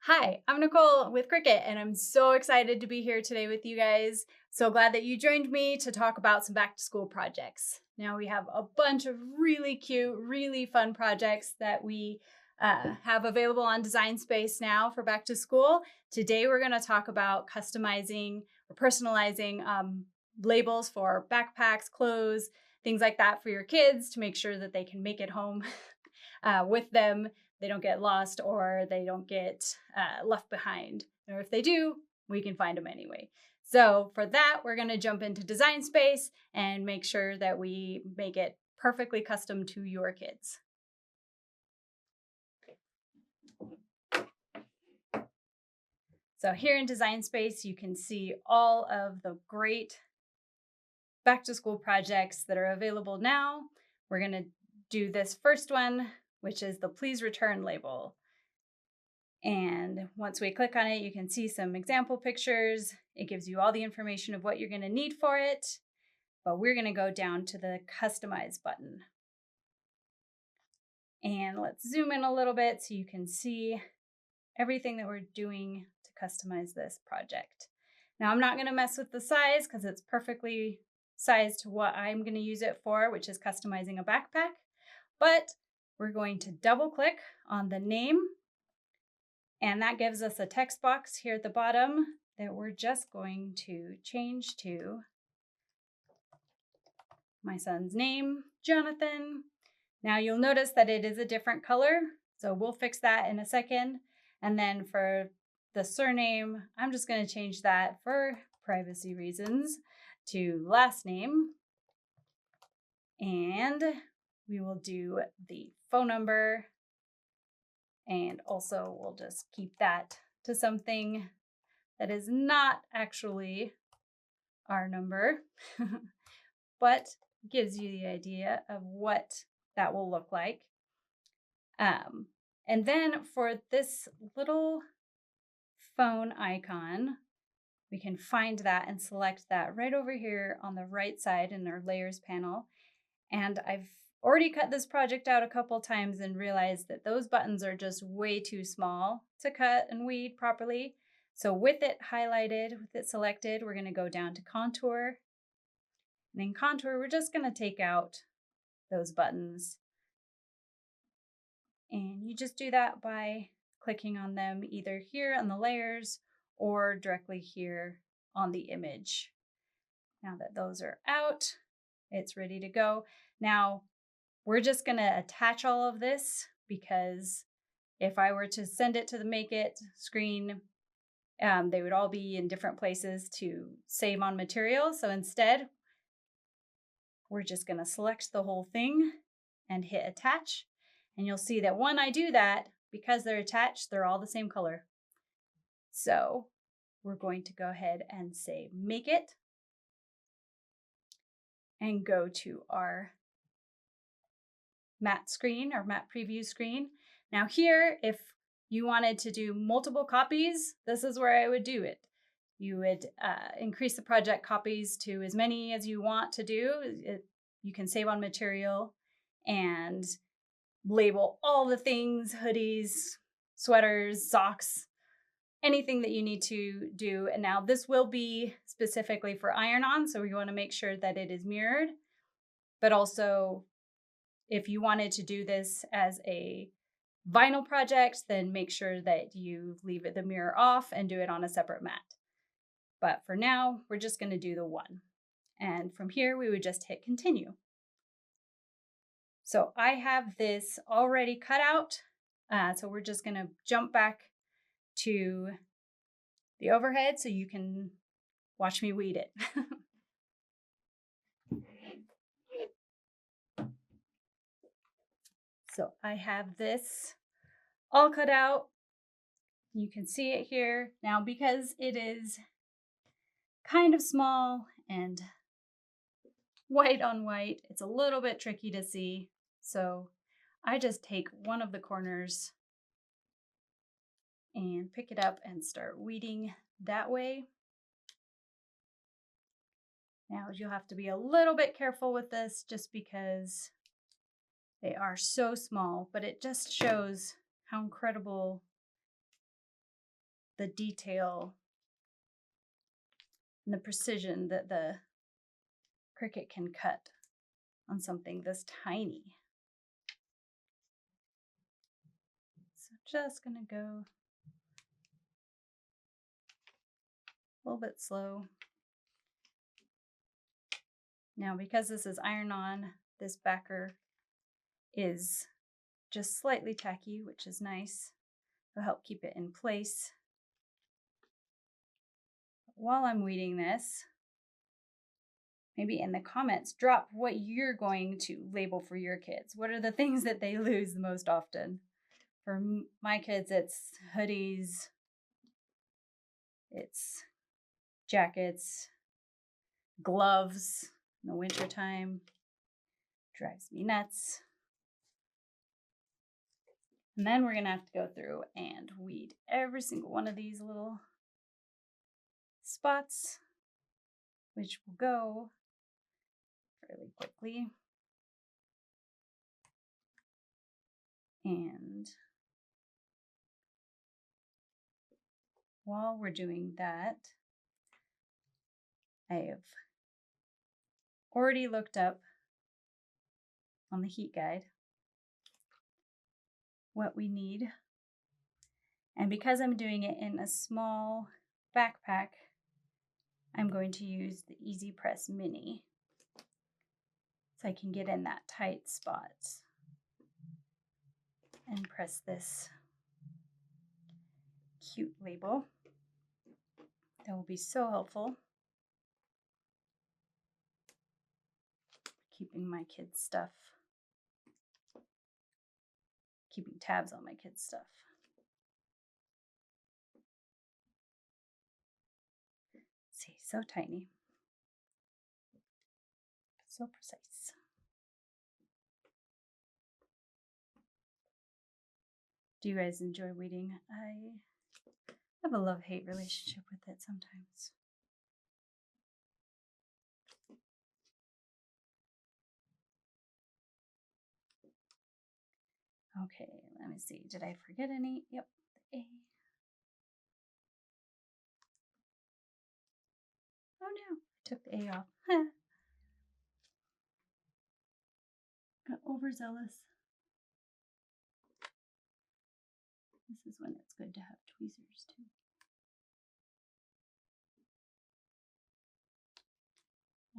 Hi, I'm Nicole with Cricut, and I'm so excited to be here today with you guys. So glad that you joined me to talk about some back to school projects. Now, we have a bunch of really cute, really fun projects that we have available on Design Space now for back to school. Today, we're going to talk about customizing or personalizing labels for backpacks, clothes, things like that for your kids to make sure that they can make it home with them, they don't get lost or they don't get left behind. Or if they do, we can find them anyway. So for that, we're going to jump into Design Space and make sure that we make it perfectly custom to your kids. So here in Design Space, you can see all of the great back to school projects that are available now. We're going to do this first one, which is the Please Return label. And once we click on it, you can see some example pictures. It gives you all the information of what you're going to need for it. But we're going to go down to the Customize button. And let's zoom in a little bit so you can see everything that we're doing to customize this project. Now, I'm not going to mess with the size because it's perfectly sized to what I'm going to use it for, which is customizing a backpack. But we're going to double click on the name. And that gives us a text box here at the bottom that we're just going to change to my son's name, Jonathan. Now you'll notice that it is a different color, so we'll fix that in a second. And then for the surname, I'm just going to change that for privacy reasons to last name. And we will do the phone number. And also we'll just keep that to something that is not actually our number, but gives you the idea of what that will look like. And then for this little phone icon, we can find that and select that right over here on the right side in our layers panel. And I've already cut this project out a couple times and realized that those buttons are just way too small to cut and weed properly. So with it highlighted, with it selected, we're going to go down to contour. And in contour, we're just going to take out those buttons. And you just do that by clicking on them either here on the layers or directly here on the image. Now that those are out, it's ready to go. Now, we're just going to attach all of this because if I were to send it to the Make It screen, they would all be in different places to save on material. So instead, we're just going to select the whole thing and hit attach. And you'll see that when I do that, because they're attached, they're all the same color. So we're going to go ahead and say Make It and go to our matte screen or matte preview screen. Now here, if you wanted to do multiple copies, this is where I would do it. You would increase the project copies to as many as you want to do. You can save on material and label all the things, hoodies, sweaters, socks, anything that you need to do. And now this will be specifically for iron-on, so we want to make sure that it is mirrored, but also if you wanted to do this as a vinyl project, then make sure that you leave the mirror off and do it on a separate mat. But for now, we're just going to do the one. And from here, we would just hit continue. So I have this already cut out. So we're just going to jump back to the overhead so you can watch me weed it. So I have this all cut out. You can see it here. Now, because it is kind of small and white on white, it's a little bit tricky to see. So I just take one of the corners and pick it up and start weeding that way. Now you'll have to be a little bit careful with this just because they are so small, but it just shows how incredible the detail and the precision that the Cricut can cut on something this tiny. So just gonna go a little bit slow. Now, because this is iron-on, this backer is just slightly tacky, which is nice. It'll help keep it in place. While I'm weeding this, maybe in the comments, drop what you're going to label for your kids. What are the things that they lose the most often? For my kids, it's hoodies, it's jackets, gloves in the wintertime. Drives me nuts. And then we're gonna have to go through and weed every single one of these little spots, which will go fairly quickly. And while we're doing that, I have already looked up on the heat guide what we need. And because I'm doing it in a small backpack, I'm going to use the Easy Press Mini so I can get in that tight spot and press this cute label. That will be so helpful. Keeping my kids' stuff. Keeping tabs on my kids' stuff. See, so tiny. So precise. Do you guys enjoy weeding? I have a love-hate relationship with it sometimes. Okay, let me see. Did I forget any? Yep, the A. Oh no, I took the A off. Got overzealous. This is when it's good to have tweezers too.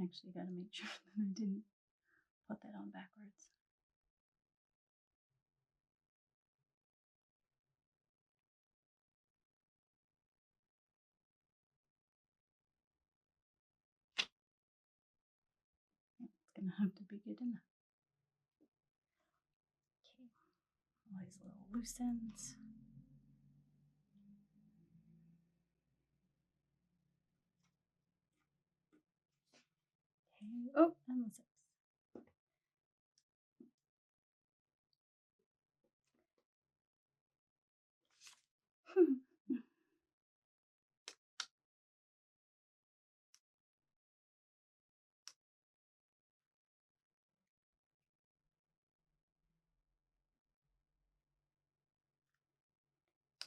Actually, got to make sure that I didn't put that on backwards. It's gonna have to be good enough. Okay, all these little loose ends. Okay. Oh, and the zips.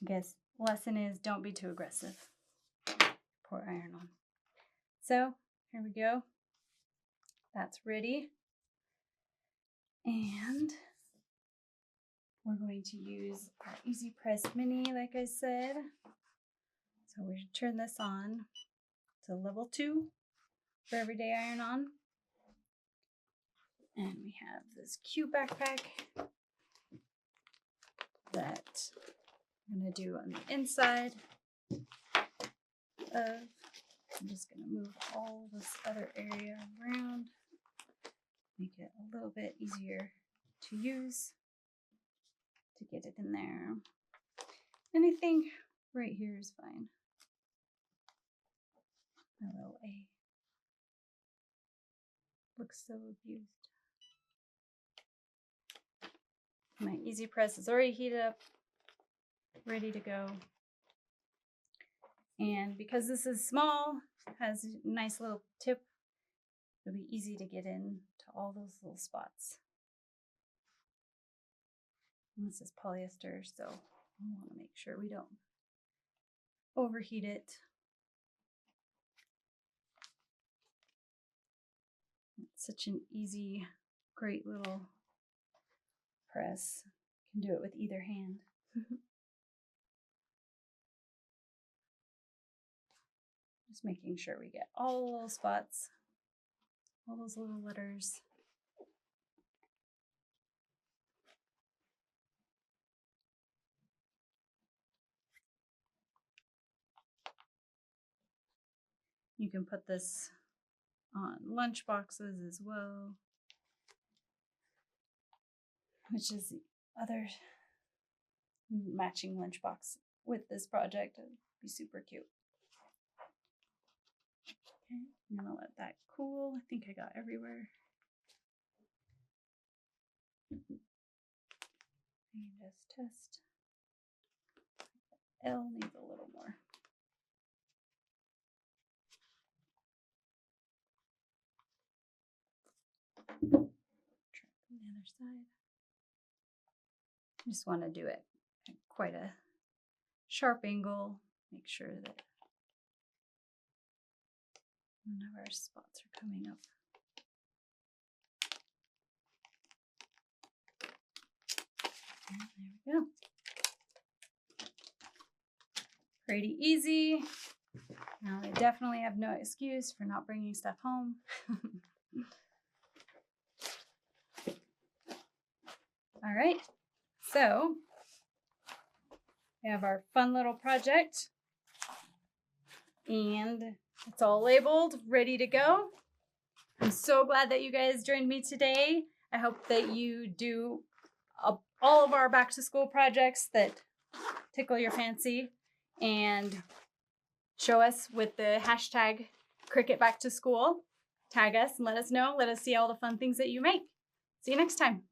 I guess lesson is don't be too aggressive. Pour iron on. So here we go. That's ready. And we're going to use our Easy Press Mini, like I said. So we should turn this on to level 2 for everyday iron on. And we have this cute backpack that I'm going to do on the inside of. I'm just going to move all this other area around, make it a little bit easier to use to get it in there. Anything right here is fine. My little A looks so abused. My Easy Press is already heated up, ready to go. And because this is small, has a nice little tip, it'll be easy to get in to all those little spots. And this is polyester, so we want to make sure we don't overheat it. It's such an easy, great little press. You can do it with either hand. Just making sure we get all the little spots, all those little letters. You can put this on lunch boxes as well, which is the other matching lunchbox with this project. It'd be super cute. Okay, I'm gonna let that cool. I think I got everywhere. And just test. L needs a little more. Try on the other side. I just want to do it at quite a sharp angle. Make sure that none of our spots are coming up. And there we go. Pretty easy. Now I definitely have no excuse for not bringing stuff home. All right, so we have our fun little project and it's all labeled, ready to go. I'm so glad that you guys joined me today. I hope that you do all of our back to school projects that tickle your fancy and show us with the hashtag Cricut back to school. Tag us and let us know. Let us see all the fun things that you make. See you next time.